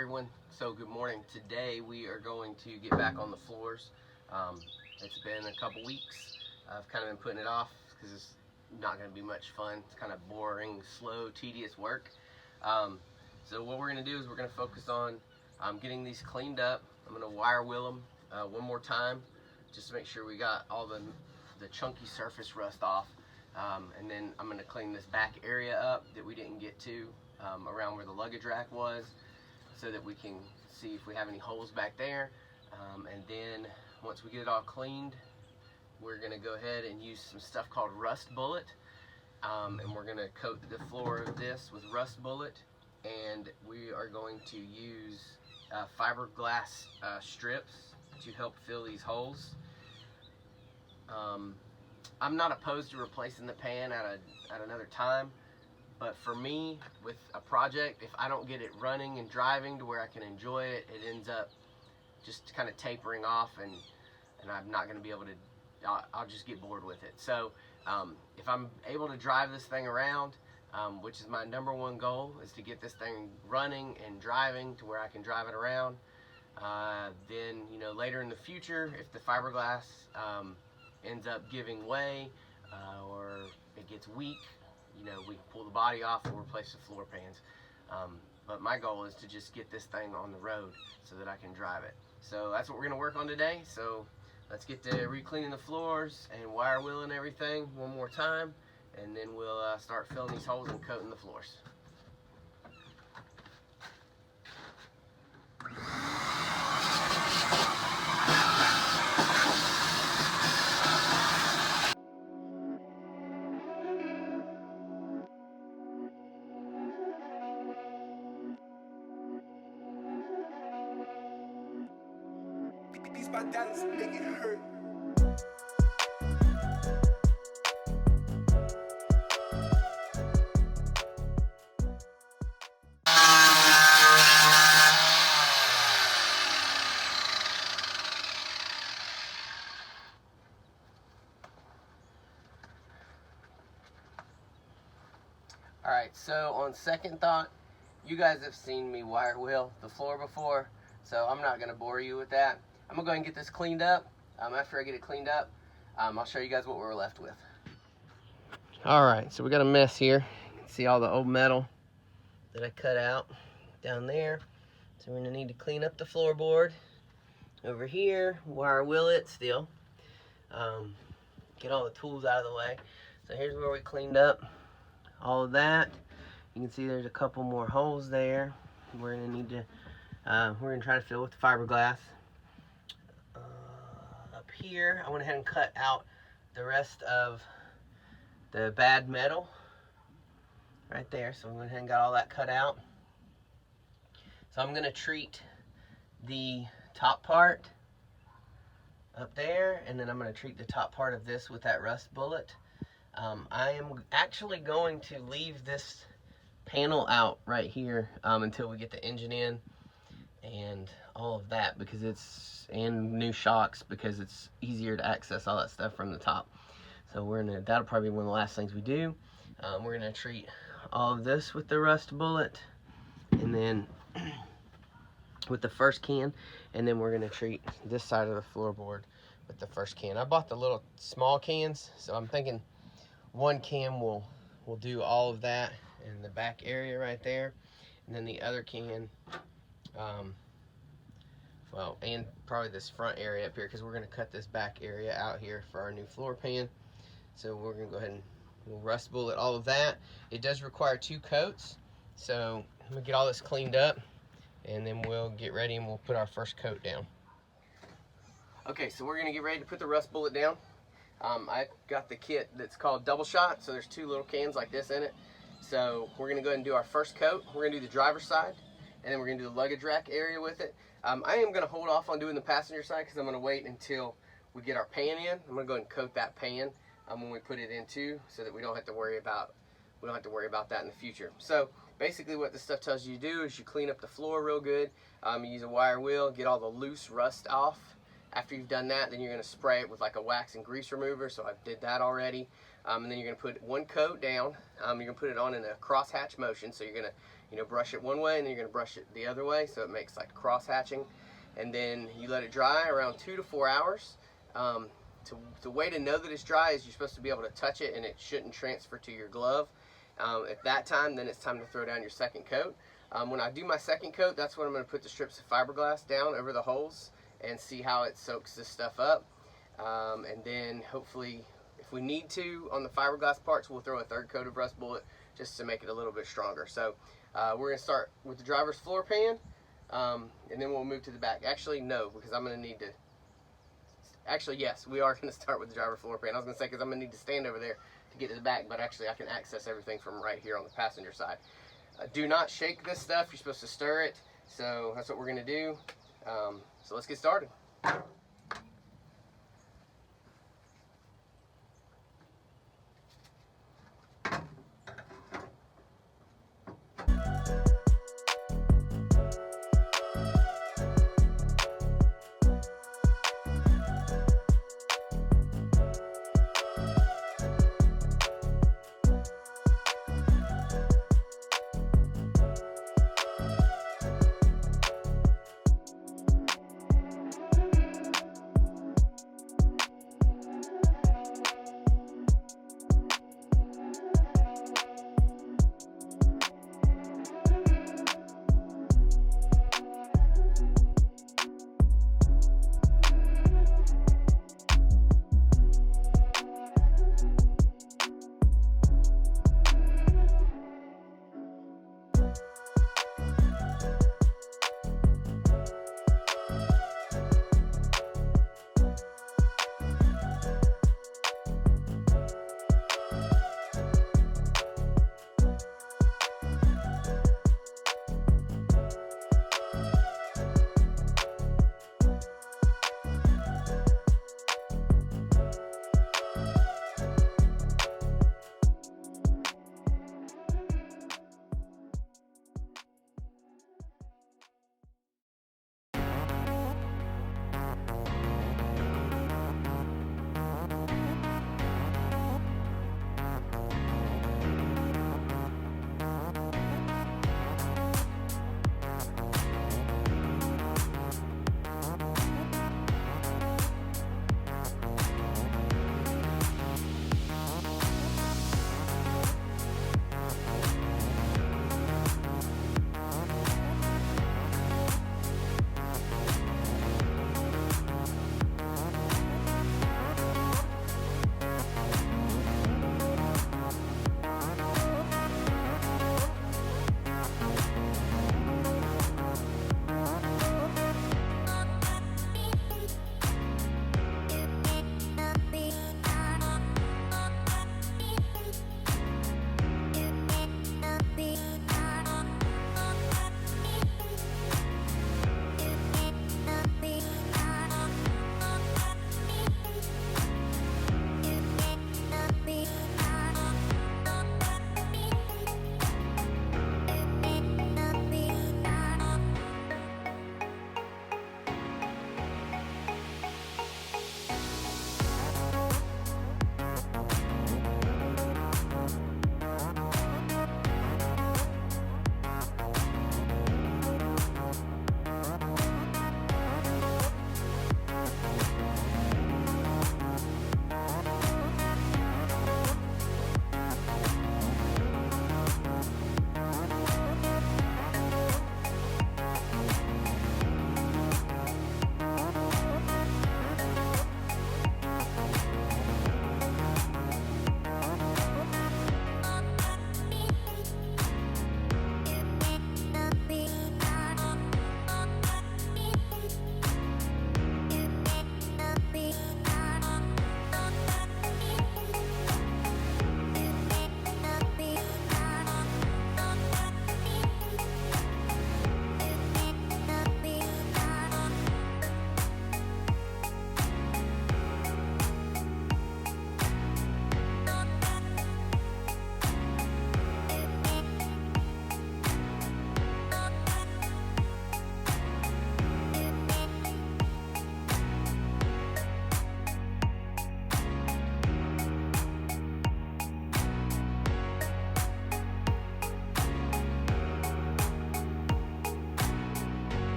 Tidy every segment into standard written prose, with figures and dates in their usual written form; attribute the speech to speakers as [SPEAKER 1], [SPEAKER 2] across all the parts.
[SPEAKER 1] everyone. So good morning. Today we are going to get back on the floors. It's been a couple weeks. I've kind of been putting it off because it's not going to be much fun. It's kind of boring, slow, tedious work. So what we're going to do is we're going to focus on getting these cleaned up. I'm going to wire wheel them one more time just to make sure we got all the chunky surface rust off. And then I'm going to clean this back area up that we didn't get to around where the luggage rack was, so that we can see if we have any holes back there. And then once we get it all cleaned, we're going to go ahead and use some stuff called Rust Bullet, and we're going to coat the floor of this with Rust Bullet, and we are going to use fiberglass strips to help fill these holes. I'm not opposed to replacing the pan at another time, but for me, with a project, if I don't get it running and driving to where I can enjoy it, it ends up just kind of tapering off, and I'm not going to be able to, I'll just get bored with it. So if I'm able to drive this thing around, which is my #1 goal, is to get this thing running and driving to where I can drive it around, then later in the future, if the fiberglass ends up giving way or it gets weak, we can pull the body off and replace the floor pans. But my goal is to just get this thing on the road so that I can drive it. So that's what we're going to work on today. So let's get to re-cleaning the floors and wire wheeling everything one more time, and then we'll start filling these holes and coating the floors.
[SPEAKER 2] These my dollars make it hurt.
[SPEAKER 1] Alright, so on second thought, you guys have seen me wire wheel the floor before, so I'm not going to bore you with that. I'm going to go ahead and get this cleaned up. After I get it cleaned up, I'll show you guys what we're left with. Alright, so we got a mess here. You can see all the old metal that I cut out down there. So we're going to need to clean up the floorboard. Over here, wire wheel it still. Get all the tools out of the way. So here's where we cleaned up all of that. You can see there's a couple more holes there. We're going to need to, we're going to try to fill with the fiberglass. Up here, I went ahead and cut out the rest of the bad metal right there. So we went ahead and got all that cut out. So I'm going to treat the top part up there, and then I'm going to treat the top part of this with that Rust Bullet. I am actually going to leave this panel out right here until we get the engine in and all of that, because and new shocks, because it's easier to access all that stuff from the top. So that'll probably be one of the last things we do. We're gonna treat all of this with the Rust Bullet, and then with the first can, and then we're gonna treat this side of the floorboard with the first can. I bought the little small cans, so I'm thinking one can will do all of that in the back area right there, and then the other can, well, and probably this front area up here, because we're going to cut this back area out here for our new floor pan. So we're going to go ahead and we'll Rust Bullet all of that. It does require 2 coats, so I'm going to get all this cleaned up, and then we'll get ready and we'll put our first coat down. Okay, so we're going to get ready to put the Rust Bullet down. I got the kit that's called Double Shot, so there's 2 little cans like this in it. So we're going to go ahead and do our first coat. We're going to do the driver's side, and then we're going to do the luggage rack area with it. I am going to hold off on doing the passenger side because I'm going to wait until we get our pan in. I'm going to go ahead and coat that pan when we put it in too, so that we don't have to worry about that in the future. So basically what this stuff tells you to do is you clean up the floor real good. You use a wire wheel, get all the loose rust off, After you've done that, then you're going to spray it with like a wax and grease remover. So I did that already. And then you're going to put one coat down. You're going to put it on in a cross-hatch motion. So you're going to, brush it one way and then you're going to brush it the other way. So it makes like cross-hatching. And then you let it dry around 2 to 4 hours. The way to know that it's dry is you're supposed to be able to touch it and it shouldn't transfer to your glove. At that time, then it's time to throw down your second coat. When I do my second coat, that's when I'm going to put the strips of fiberglass down over the holes and see how it soaks this stuff up. And then hopefully, if we need to, on the fiberglass parts, we'll throw a third coat of rust bullet just to make it a little bit stronger. So we're going to start with the driver's floor pan, and then we'll move to the back. Actually, no, because I'm going to need to... Actually, yes, we are going to start with the driver floor pan. I was going to say, because I'm going to need to stand over there to get to the back, but actually I can access everything from right here on the passenger side. Do not shake this stuff. You're supposed to stir it. So that's what we're going to do. So let's get started.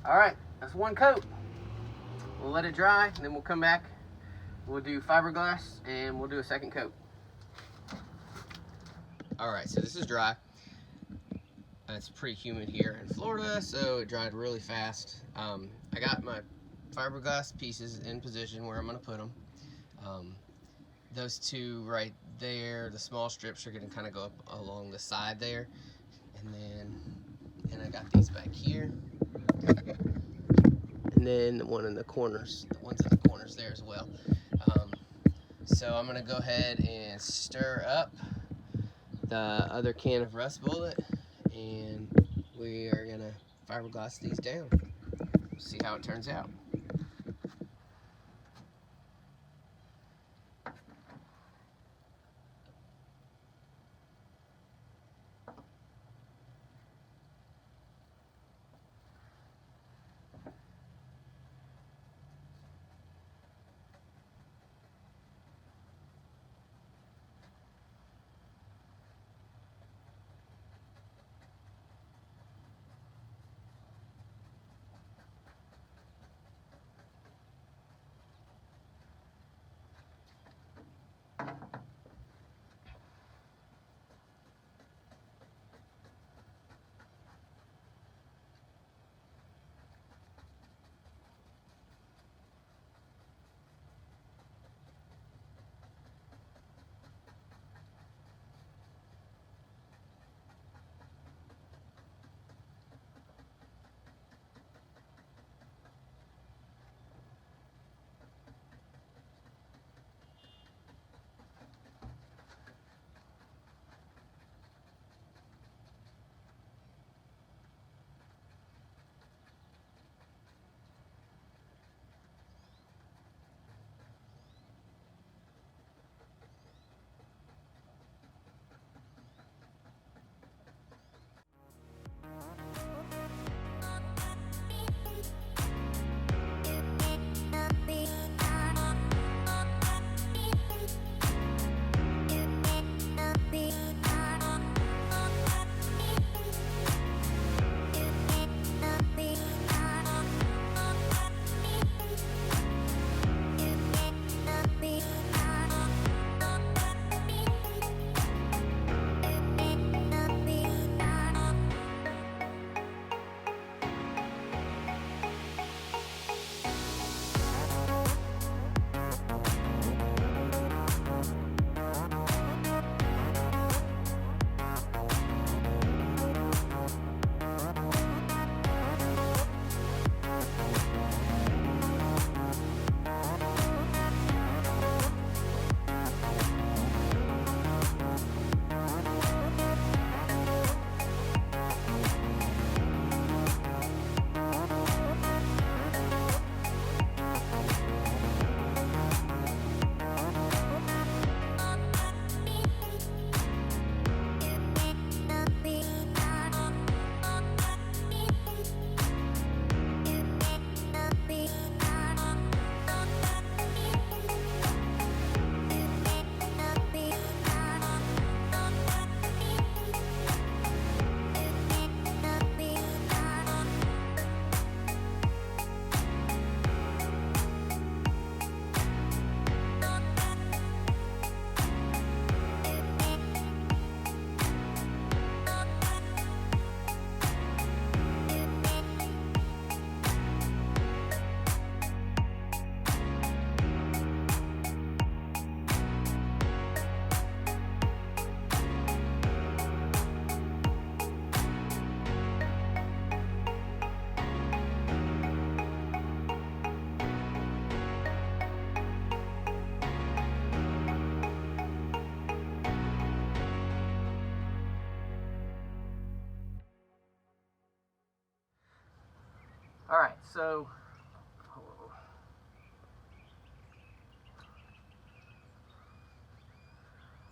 [SPEAKER 1] Alright, that's one coat. We'll let it dry, and then we'll come back. We'll do fiberglass, and we'll do a second coat. Alright, so this is dry. It's pretty humid here in Florida, so it dried really fast. I got my fiberglass pieces in position where I'm going to put them. Those two right there, the small strips are going to kind of go up along the side there. And I got these back here. And then the one in the corners, the ones in the corners there as well. So I'm going to go ahead and stir up the other can of Rust Bullet, and we are going to fiberglass these down. See how it turns out.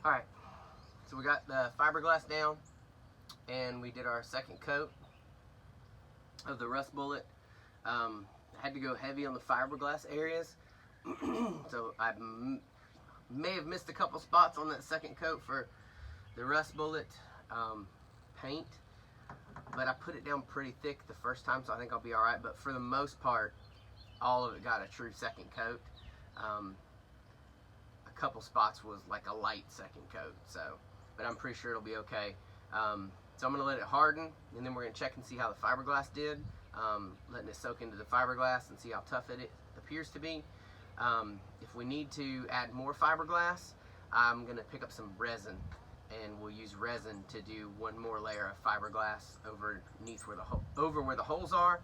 [SPEAKER 1] Alright, so we got the fiberglass down, and we did our second coat of the Rust Bullet. I had to go heavy on the fiberglass areas, so I may have missed a couple spots on that second coat for the Rust Bullet paint. but I put it down pretty thick the first time, so I think I'll be all right. But for the most part, all of it got a true second coat. A couple spots was like a light second coat, so, but I'm pretty sure it'll be okay. So I'm gonna let it harden, and then we're gonna check and see how the fiberglass did, letting it soak into the fiberglass and see how tough it appears to be. If we need to add more fiberglass, I'm gonna pick up some resin, and we'll use resin to do one more layer of fiberglass underneath where the holes are.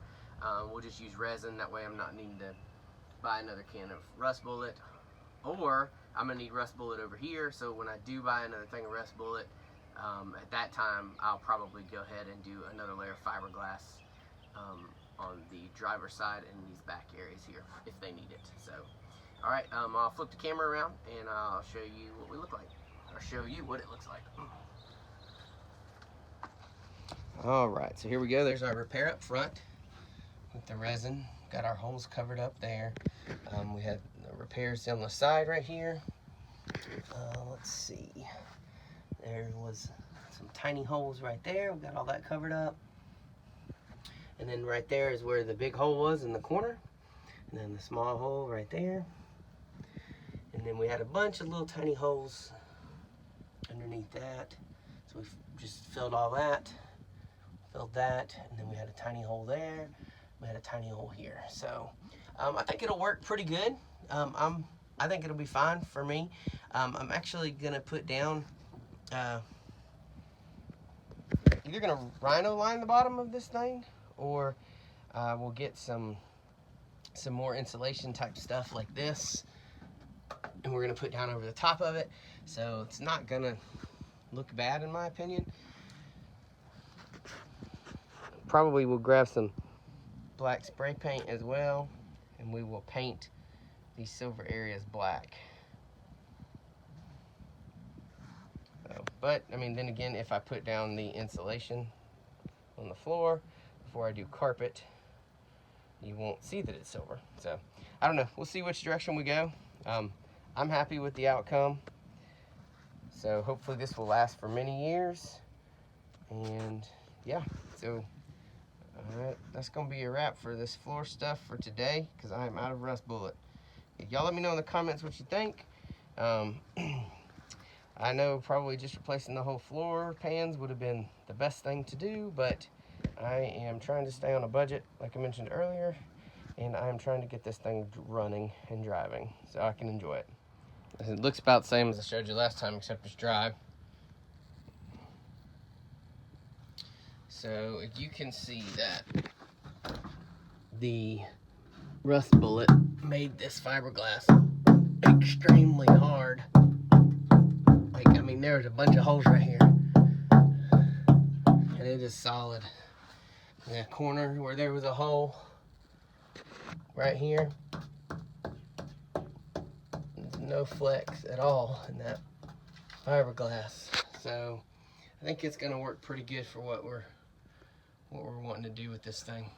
[SPEAKER 1] We'll just use resin, that way I'm not needing to buy another can of Rust Bullet, or I'm gonna need Rust Bullet over here, so when I do buy another thing of Rust Bullet, at that time I'll probably go ahead and do another layer of fiberglass on the driver's side and these back areas here if they need it. So alright, I'll flip the camera around and I'll show you what we look like, or show you what it looks like. Alright, so here we go. There's our repair up front with the resin. Got our holes covered up there. We had the repairs down the side right here. Let's see. There was some tiny holes right there. We got all that covered up. And then right there is where the big hole was in the corner. And then the small hole right there. And then we had a bunch of little tiny holes underneath that. So we just filled all that. Filled that. And then we had a tiny hole there. We had a tiny hole here. So I think it'll work pretty good. I think it'll be fine for me. I'm actually gonna put down either gonna rhino line the bottom of this thing, or we'll get some more insulation type stuff like this, and we're gonna put down over the top of it, so it's not gonna look bad in my opinion. Probably we'll grab some black spray paint as well, and we will paint these silver areas black. So, but I mean, then again, if I put down the insulation on the floor before I do carpet, you won't see that it's silver. So I don't know, we'll see which direction we go. I'm happy with the outcome, so hopefully this will last for many years. And yeah, so alright, that's gonna be a wrap for this floor stuff for today, because I am out of Rust Bullet. Y'all let me know in the comments what you think. I know probably just replacing the whole floor pans would have been the best thing to do, but I am trying to stay on a budget, like I mentioned earlier, and I'm trying to get this thing running and driving so I can enjoy it. It looks about the same as I showed you last time, except it's dry. So you can see that the Rust Bullet made this fiberglass extremely hard. Like, I mean, there's a bunch of holes right here, and it is solid. In that corner where there was a hole right here, there's no flex at all in that fiberglass. So I think it's gonna work pretty good for what we're wanting to do with this thing.